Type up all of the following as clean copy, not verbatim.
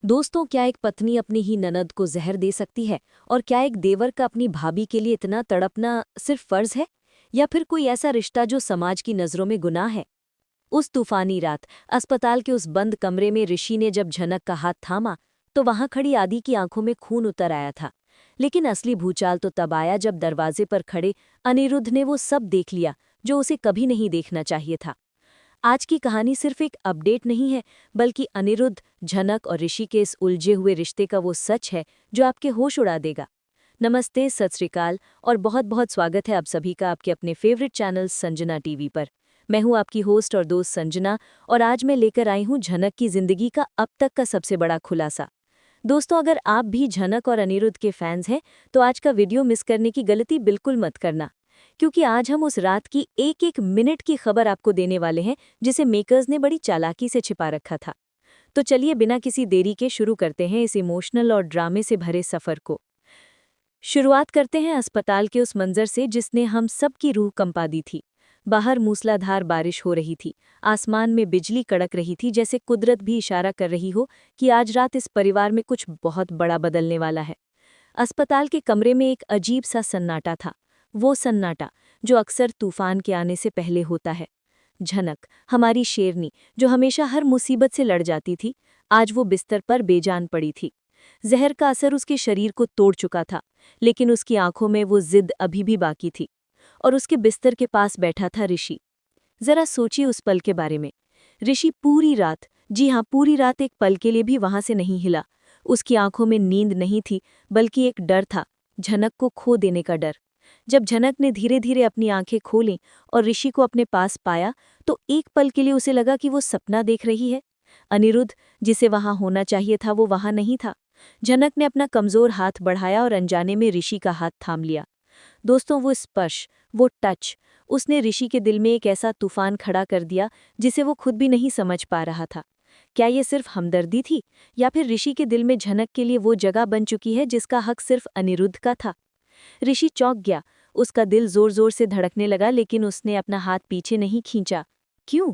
दोस्तों, क्या एक पत्नी अपनी ही ननद को जहर दे सकती है? और क्या एक देवर का अपनी भाभी के लिए इतना तड़पना सिर्फ फर्ज है, या फिर कोई ऐसा रिश्ता जो समाज की नज़रों में गुनाह है? उस तूफानी रात अस्पताल के उस बंद कमरे में ऋषि ने जब झनक का हाथ थामा, तो वहां खड़ी आदि की आंखों में खून उतर आया था। लेकिन असली भूचाल तो तब आया जब दरवाजे पर खड़े अनिरुद्ध ने वो सब देख लिया जो उसे कभी नहीं देखना चाहिए था। आज की कहानी सिर्फ एक अपडेट नहीं है, बल्कि अनिरुद्ध, झनक और ऋषि के इस उलझे हुए रिश्ते का वो सच है जो आपके होश उड़ा देगा। नमस्ते, सत श्री अकाल और बहुत बहुत स्वागत है आप सभी का आपके अपने फेवरेट चैनल संजना टीवी पर। मैं हूं आपकी होस्ट और दोस्त संजना, और आज मैं लेकर आई हूं झनक की जिंदगी का अब तक का सबसे बड़ा खुलासा। दोस्तों, अगर आप भी झनक और अनिरुद्ध के फैंस हैं तो आज का वीडियो मिस करने की गलती बिल्कुल मत करना, क्योंकि आज हम उस रात की एक एक मिनट की खबर आपको देने वाले हैं जिसे मेकर्स ने बड़ी चालाकी से छिपा रखा था। तो चलिए बिना किसी देरी के शुरू करते हैं इस इमोशनल और ड्रामे से भरे सफर को। शुरुआत करते हैं अस्पताल के उस मंजर से जिसने हम सबकी रूह कंपा दी थी। बाहर मूसलाधार बारिश हो रही थी, आसमान में बिजली कड़क रही थी, जैसे कुदरत भी इशारा कर रही हो कि आज रात इस परिवार में कुछ बहुत बड़ा बदलने वाला है। अस्पताल के कमरे में एक अजीब सा सन्नाटा था, वो सन्नाटा जो अक्सर तूफान के आने से पहले होता है। झनक, हमारी शेरनी जो हमेशा हर मुसीबत से लड़ जाती थी, आज वो बिस्तर पर बेजान पड़ी थी। जहर का असर उसके शरीर को तोड़ चुका था, लेकिन उसकी आंखों में वो जिद अभी भी बाकी थी। और उसके बिस्तर के पास बैठा था ऋषि। जरा सोचिए उस पल के बारे में। ऋषि पूरी रात, जी हाँ पूरी रात, एक पल के लिए भी वहां से नहीं हिला। उसकी आंखों में नींद नहीं थी, बल्कि एक डर था, झनक को खो देने का डर। जब झनक ने धीरे धीरे अपनी आंखें खोलीं और ऋषि को अपने पास पाया, तो एक पल के लिए उसे लगा कि वो सपना देख रही है। अनिरुद्ध, जिसे वहां होना चाहिए था, वो वहां नहीं था। झनक ने अपना कमजोर हाथ बढ़ाया और अनजाने में ऋषि का हाथ थाम लिया। दोस्तों, वो स्पर्श, वो टच, उसने ऋषि के दिल में एक ऐसा तूफान खड़ा कर दिया जिसे वो खुद भी नहीं समझ पा रहा था। क्या ये सिर्फ हमदर्दी थी, या फिर ऋषि के दिल में झनक के लिए वो जगह बन चुकी है जिसका हक सिर्फ अनिरुद्ध का था? ऋषि चौंक गया, उसका दिल जोर जोर से धड़कने लगा, लेकिन उसने अपना हाथ पीछे नहीं खींचा। क्यों?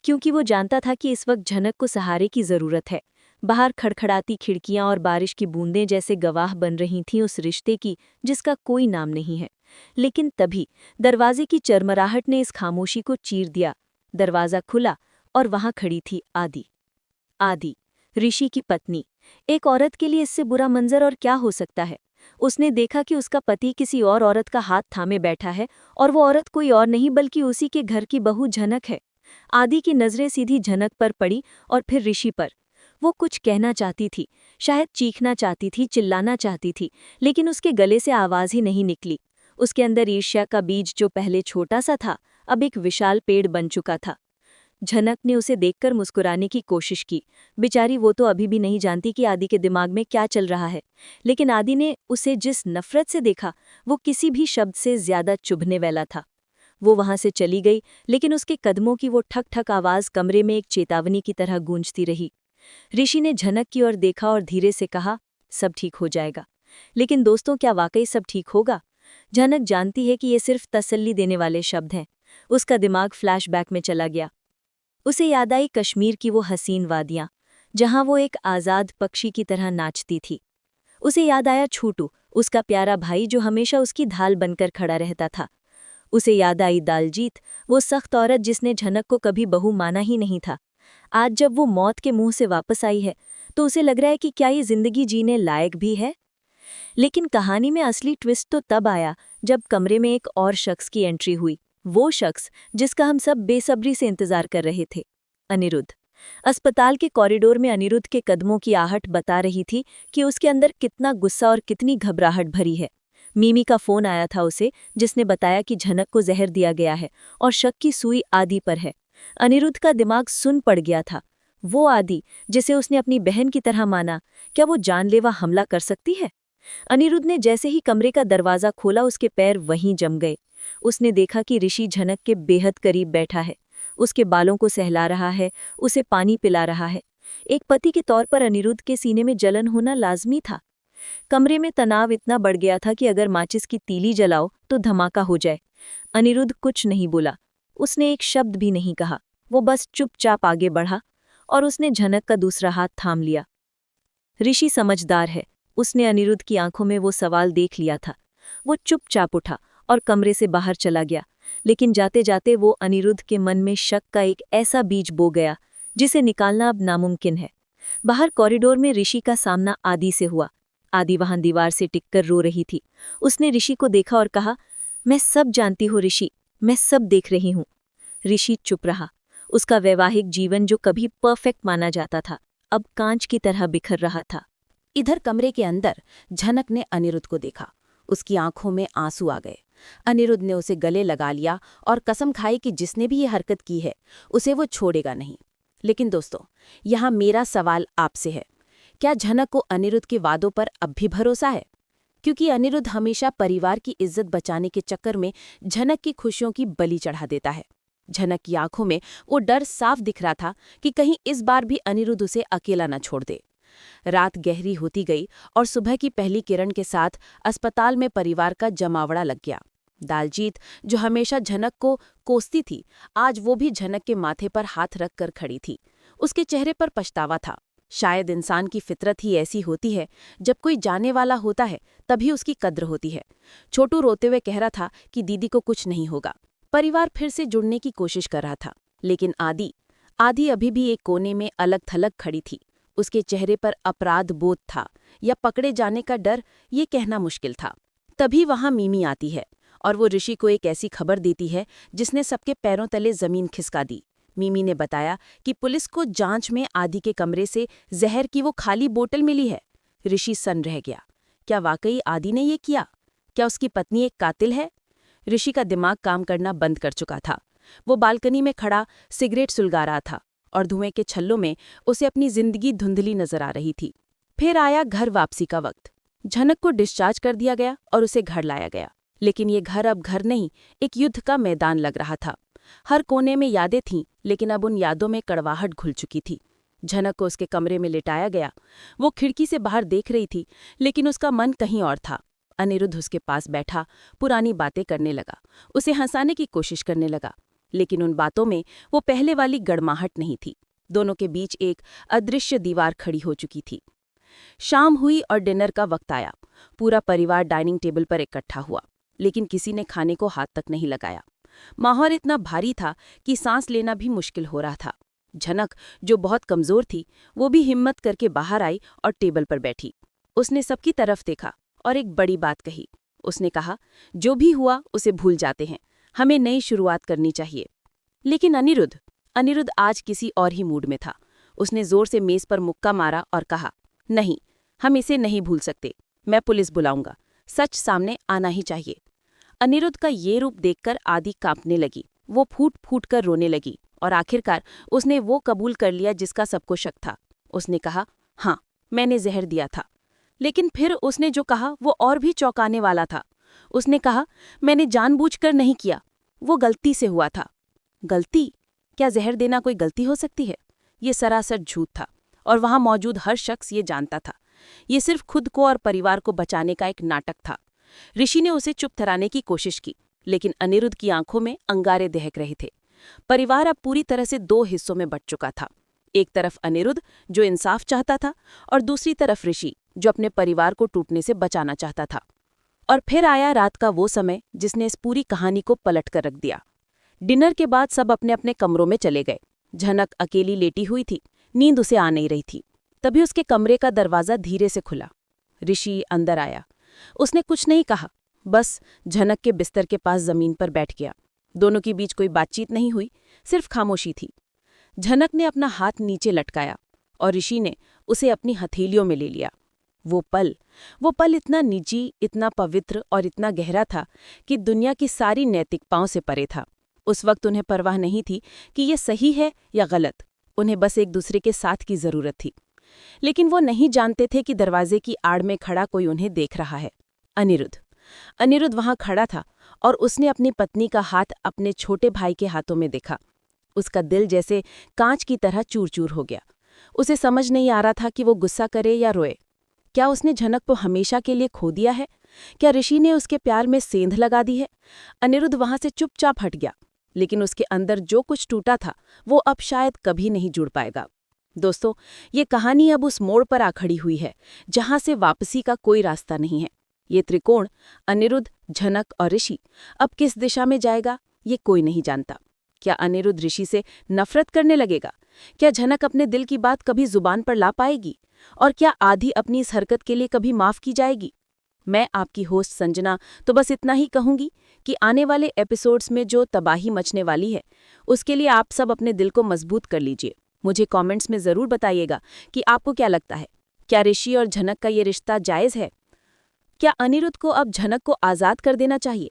क्योंकि वो जानता था कि इस वक्त झनक को सहारे की जरूरत है। बाहर खड़खड़ाती खिड़कियां और बारिश की बूंदें जैसे गवाह बन रही थीं उस रिश्ते की जिसका कोई नाम नहीं है। लेकिन तभी दरवाजे की चरमराहट ने इस खामोशी को चीर दिया। दरवाजा खुला और वहां खड़ी थी आदि। आदि, ऋषि की पत्नी। एक औरत के लिए इससे बुरा मंजर और क्या हो सकता है? उसने देखा कि उसका पति किसी और औरत का हाथ थामे बैठा है, और वो औरत कोई और नहीं बल्कि उसी के घर की बहू झनक है। आदि की नजरें सीधी झनक पर पड़ी और फिर ऋषि पर। वो कुछ कहना चाहती थी, शायद चीखना चाहती थी, चिल्लाना चाहती थी, लेकिन उसके गले से आवाज ही नहीं निकली। उसके अंदर ईर्ष्या का बीज, जो पहले छोटा सा था, अब एक विशाल पेड़ बन चुका था। झनक ने उसे देखकर मुस्कुराने की कोशिश की। बेचारी, वो तो अभी भी नहीं जानती कि आदि के दिमाग में क्या चल रहा है। लेकिन आदि ने उसे जिस नफरत से देखा, वो किसी भी शब्द से ज्यादा चुभने वाला था। वो वहां से चली गई, लेकिन उसके कदमों की वो ठक ठक आवाज कमरे में एक चेतावनी की तरह गूंजती रही। ऋषि ने झनक की ओर देखा और धीरे से कहा, सब ठीक हो जाएगा। लेकिन दोस्तों, क्या वाकई सब ठीक होगा? झनक जानती है कि ये सिर्फ तसल्ली देने वाले शब्द हैं। उसका दिमाग फ्लैशबैक में चला गया। उसे याद आई कश्मीर की वो हसीन वादियां, जहां वो एक आज़ाद पक्षी की तरह नाचती थी। उसे याद आया छोटू, उसका प्यारा भाई जो हमेशा उसकी ढाल बनकर खड़ा रहता था। उसे याद आई दालजीत, वो सख्त औरत जिसने झनक को कभी बहू माना ही नहीं था। आज जब वो मौत के मुंह से वापस आई है, तो उसे लग रहा है कि क्या ये जिंदगी जीने लायक भी है। लेकिन कहानी में असली ट्विस्ट तो तब आया जब कमरे में एक और शख्स की एंट्री हुई। वो शख्स जिसका हम सब बेसब्री से इंतजार कर रहे थे, अनिरुद्ध। अस्पताल के कॉरिडोर में अनिरुद्ध के कदमों की आहट बता रही थी कि उसके अंदर कितना गुस्सा और कितनी घबराहट भरी है। मीमी का फोन आया था उसे, जिसने बताया कि झनक को जहर दिया गया है और शक की सुई आदि पर है। अनिरुद्ध का दिमाग सुन पड़ गया था। वो आदि जिसे उसने अपनी बहन की तरह माना, क्या वो जानलेवा हमला कर सकती है? अनिरुद्ध ने जैसे ही कमरे का दरवाजा खोला, उसके पैर वहीं जम गए। उसने देखा कि ऋषि झनक के बेहद करीब बैठा है, उसके बालों को सहला रहा है, उसे पानी पिला रहा है। एक पति के तौर पर अनिरुद्ध के सीने में जलन होना लाजमी था। कमरे में तनाव इतना बढ़ गया था कि अगर माचिस की तीली जलाओ तो धमाका हो जाए। अनिरुद्ध कुछ नहीं बोला, उसने एक शब्द भी नहीं कहा। वो बस चुपचाप आगे बढ़ा और उसने झनक का दूसरा हाथ थाम लिया। ऋषि समझदार है, उसने अनिरुद्ध की आंखों में वो सवाल देख लिया था। वो चुपचाप उठा और कमरे से बाहर चला गया, लेकिन जाते जाते वो अनिरुद्ध के मन में शक का एक ऐसा बीज बो गया जिसे निकालना अब नामुमकिन है। बाहर कॉरिडोर में ऋषि का सामना आदि से हुआ। आदि वहां दीवार से टिककर रो रही थी। उसने ऋषि को देखा और कहा, मैं सब जानती हूँ ऋषि, मैं सब देख रही हूँ। ऋषि चुप रहा। उसका वैवाहिक जीवन जो कभी परफेक्ट माना जाता था, अब कांच की तरह बिखर रहा था। इधर कमरे के अंदर झनक ने अनिरुद्ध को देखा। उसकी आंखों में आंसू आ गए। अनिरुद्ध ने उसे गले लगा लिया और कसम खाई कि जिसने भी ये हरकत की है उसे वो छोड़ेगा नहीं। लेकिन दोस्तों, यहाँ मेरा सवाल आपसे है, क्या झनक को अनिरुद्ध के वादों पर अब भी भरोसा है? क्योंकि अनिरुद्ध हमेशा परिवार की इज्जत बचाने के चक्कर में झनक की खुशियों की बलि चढ़ा देता है। झनक की आंखों में वो डर साफ दिख रहा था कि कहीं इस बार भी अनिरुद्ध उसे अकेला न छोड़ दे। रात गहरी होती गई और सुबह की पहली किरण के साथ अस्पताल में परिवार का जमावड़ा लग गया। दालजीत, जो हमेशा झनक को कोसती थी, आज वो भी झनक के माथे पर हाथ रखकर खड़ी थी। उसके चेहरे पर पछतावा था। शायद इंसान की फितरत ही ऐसी होती है, जब कोई जाने वाला होता है तभी उसकी कद्र होती है। छोटू रोते हुए कह रहा था कि दीदी को कुछ नहीं होगा। परिवार फिर से जुड़ने की कोशिश कर रहा था, लेकिन आदि अभी भी एक कोने में अलग थलग खड़ी थी। उसके चेहरे पर अपराध बोध था या पकड़े जाने का डर, ये कहना मुश्किल था। तभी वहां मीमी आती है और वो ऋषि को एक ऐसी खबर देती है जिसने सबके पैरों तले जमीन खिसका दी। मीमी ने बताया कि पुलिस को जांच में आदि के कमरे से जहर की वो खाली बोतल मिली है। ऋषि सन्न रह गया। क्या वाकई आदि ने ये किया? क्या उसकी पत्नी एक कातिल है? ऋषि का दिमाग काम करना बंद कर चुका था। वो बालकनी में खड़ा सिगरेट सुलगा रहा था और धुएं के छल्लों में उसे अपनी जिंदगी धुंधली नजर आ रही थी। फिर आया घर वापसी का वक्त। झनक को डिस्चार्ज कर दिया गया और उसे घर लाया गया। लेकिन ये घर अब घर नहीं, एक युद्ध का मैदान लग रहा था। हर कोने में यादें थीं, लेकिन अब उन यादों में कड़वाहट घुल चुकी थी। झनक को उसके कमरे में लिटाया गया। वो खिड़की से बाहर देख रही थी, लेकिन उसका मन कहीं और था। अनिरुद्ध उसके पास बैठा पुरानी बातें करने लगा, उसे हंसाने की कोशिश करने लगा, लेकिन उन बातों में वो पहले वाली गड़माहट नहीं थी। दोनों के बीच एक अदृश्य दीवार खड़ी हो चुकी थी। शाम हुई और डिनर का वक्त आया। पूरा परिवार डाइनिंग टेबल पर इकट्ठा हुआ, लेकिन किसी ने खाने को हाथ तक नहीं लगाया। माहौल इतना भारी था कि सांस लेना भी मुश्किल हो रहा था। झनक, जो बहुत कमजोर थी, वो भी हिम्मत करके बाहर आई और टेबल पर बैठी। उसने सबकी तरफ देखा और एक बड़ी बात कही। उसने कहा, जो भी हुआ उसे भूल जाते हैं, हमें नई शुरुआत करनी चाहिए। लेकिन अनिरुद्ध आज किसी और ही मूड में था। उसने जोर से मेज पर मुक्का मारा और कहा, नहीं, हम इसे नहीं भूल सकते। मैं पुलिस बुलाऊंगा। सच सामने आना ही चाहिए। अनिरुद्ध का ये रूप देखकर आदि कांपने लगी। वो फूट फूट कर रोने लगी और आखिरकार उसने वो कबूल कर लिया जिसका सबको शक था। उसने कहा, हाँ, मैंने जहर दिया था। लेकिन फिर उसने जो कहा वो और भी चौंकाने वाला था। उसने कहा, मैंने जानबूझकर नहीं किया, वो गलती से हुआ था। गलती? क्या जहर देना कोई गलती हो सकती है? ये सरासर झूठ था और वहां मौजूद हर शख्स ये जानता था। ये सिर्फ खुद को और परिवार को बचाने का एक नाटक था। ऋषि ने उसे चुप कराने की कोशिश की, लेकिन अनिरुद्ध की आंखों में अंगारे दहक रहे थे। परिवार अब पूरी तरह से दो हिस्सों में बंट चुका था। एक तरफ अनिरुद्ध, जो इंसाफ चाहता था, और दूसरी तरफ ऋषि, जो अपने परिवार को टूटने से बचाना चाहता था। और फिर आया रात का वो समय जिसने इस पूरी कहानी को पलट कर रख दिया। डिनर के बाद सब अपने अपने कमरों में चले गए। झनक अकेली लेटी हुई थी, नींद उसे आ नहीं रही थी। तभी उसके कमरे का दरवाज़ा धीरे से खुला। ऋषि अंदर आया। उसने कुछ नहीं कहा, बस झनक के बिस्तर के पास जमीन पर बैठ गया। दोनों के बीच कोई बातचीत नहीं हुई, सिर्फ खामोशी थी। झनक ने अपना हाथ नीचे लटकाया और ऋषि ने उसे अपनी हथेलियों में ले लिया। वो पल इतना निजी, इतना पवित्र और इतना गहरा था कि दुनिया की सारी नैतिकताओं से परे था। उस वक्त उन्हें परवाह नहीं थी कि ये सही है या गलत। उन्हें बस एक दूसरे के साथ की जरूरत थी। लेकिन वो नहीं जानते थे कि दरवाजे की आड़ में खड़ा कोई उन्हें देख रहा है। अनिरुद्ध वहां खड़ा था और उसने अपनी पत्नी का हाथ अपने छोटे भाई के हाथों में देखा। उसका दिल जैसे कांच की तरह चूर चूर हो गया। उसे समझ नहीं आ रहा था कि वो गुस्सा करे या रोए। क्या उसने झनक को हमेशा के लिए खो दिया है? क्या ऋषि ने उसके प्यार में सेंध लगा दी है? अनिरुद्ध वहां से चुपचाप हट गया, लेकिन उसके अंदर जो कुछ टूटा था वो अब शायद कभी नहीं जुड़ पाएगा। दोस्तों, ये कहानी अब उस मोड़ पर आ खड़ी हुई है जहां से वापसी का कोई रास्ता नहीं है। ये त्रिकोण अनिरुद्ध, झनक और ऋषि अब किस दिशा में जाएगा, ये कोई नहीं जानता। क्या अनिरुद्ध ऋषि से नफरत करने लगेगा? क्या झनक अपने दिल की बात कभी जुबान पर ला पाएगी? और क्या आधी अपनी इस हरकत के लिए कभी माफ की जाएगी? मैं आपकी होस्ट संजना तो बस इतना ही कहूंगी कि आने वाले एपिसोड्स में जो तबाही मचने वाली है, उसके लिए आप सब अपने दिल को मजबूत कर लीजिए। मुझे कमेंट्स में ज़रूर बताइएगा कि आपको क्या लगता है। क्या ऋषि और झनक का ये रिश्ता जायज़ है? क्या अनिरुद्ध को अब झनक को आज़ाद कर देना चाहिए?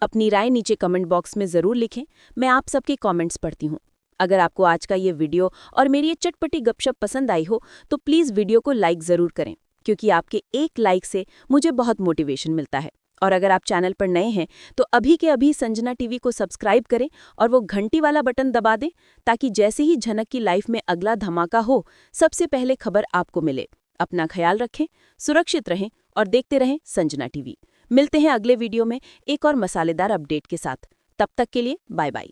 अपनी राय नीचे कमेंट बॉक्स में ज़रूर लिखें। मैं आप सबके कमेंट्स पढ़ती हूँ। अगर आपको आज का ये वीडियो और मेरी ये चटपटी गपशप पसंद आई हो तो प्लीज़ वीडियो को लाइक ज़रूर करें, क्योंकि आपके एक लाइक से मुझे बहुत मोटिवेशन मिलता है। और अगर आप चैनल पर नए हैं तो अभी के अभी संजना टीवी को सब्सक्राइब करें और वो घंटी वाला बटन दबा दें, ताकि जैसे ही झनक की लाइफ में अगला धमाका हो, सबसे पहले खबर आपको मिले। अपना ख्याल रखें, सुरक्षित रहें और देखते रहें संजना टीवी। मिलते हैं अगले वीडियो में एक और मसालेदार अपडेट के साथ। तब तक के लिए बाय बाय।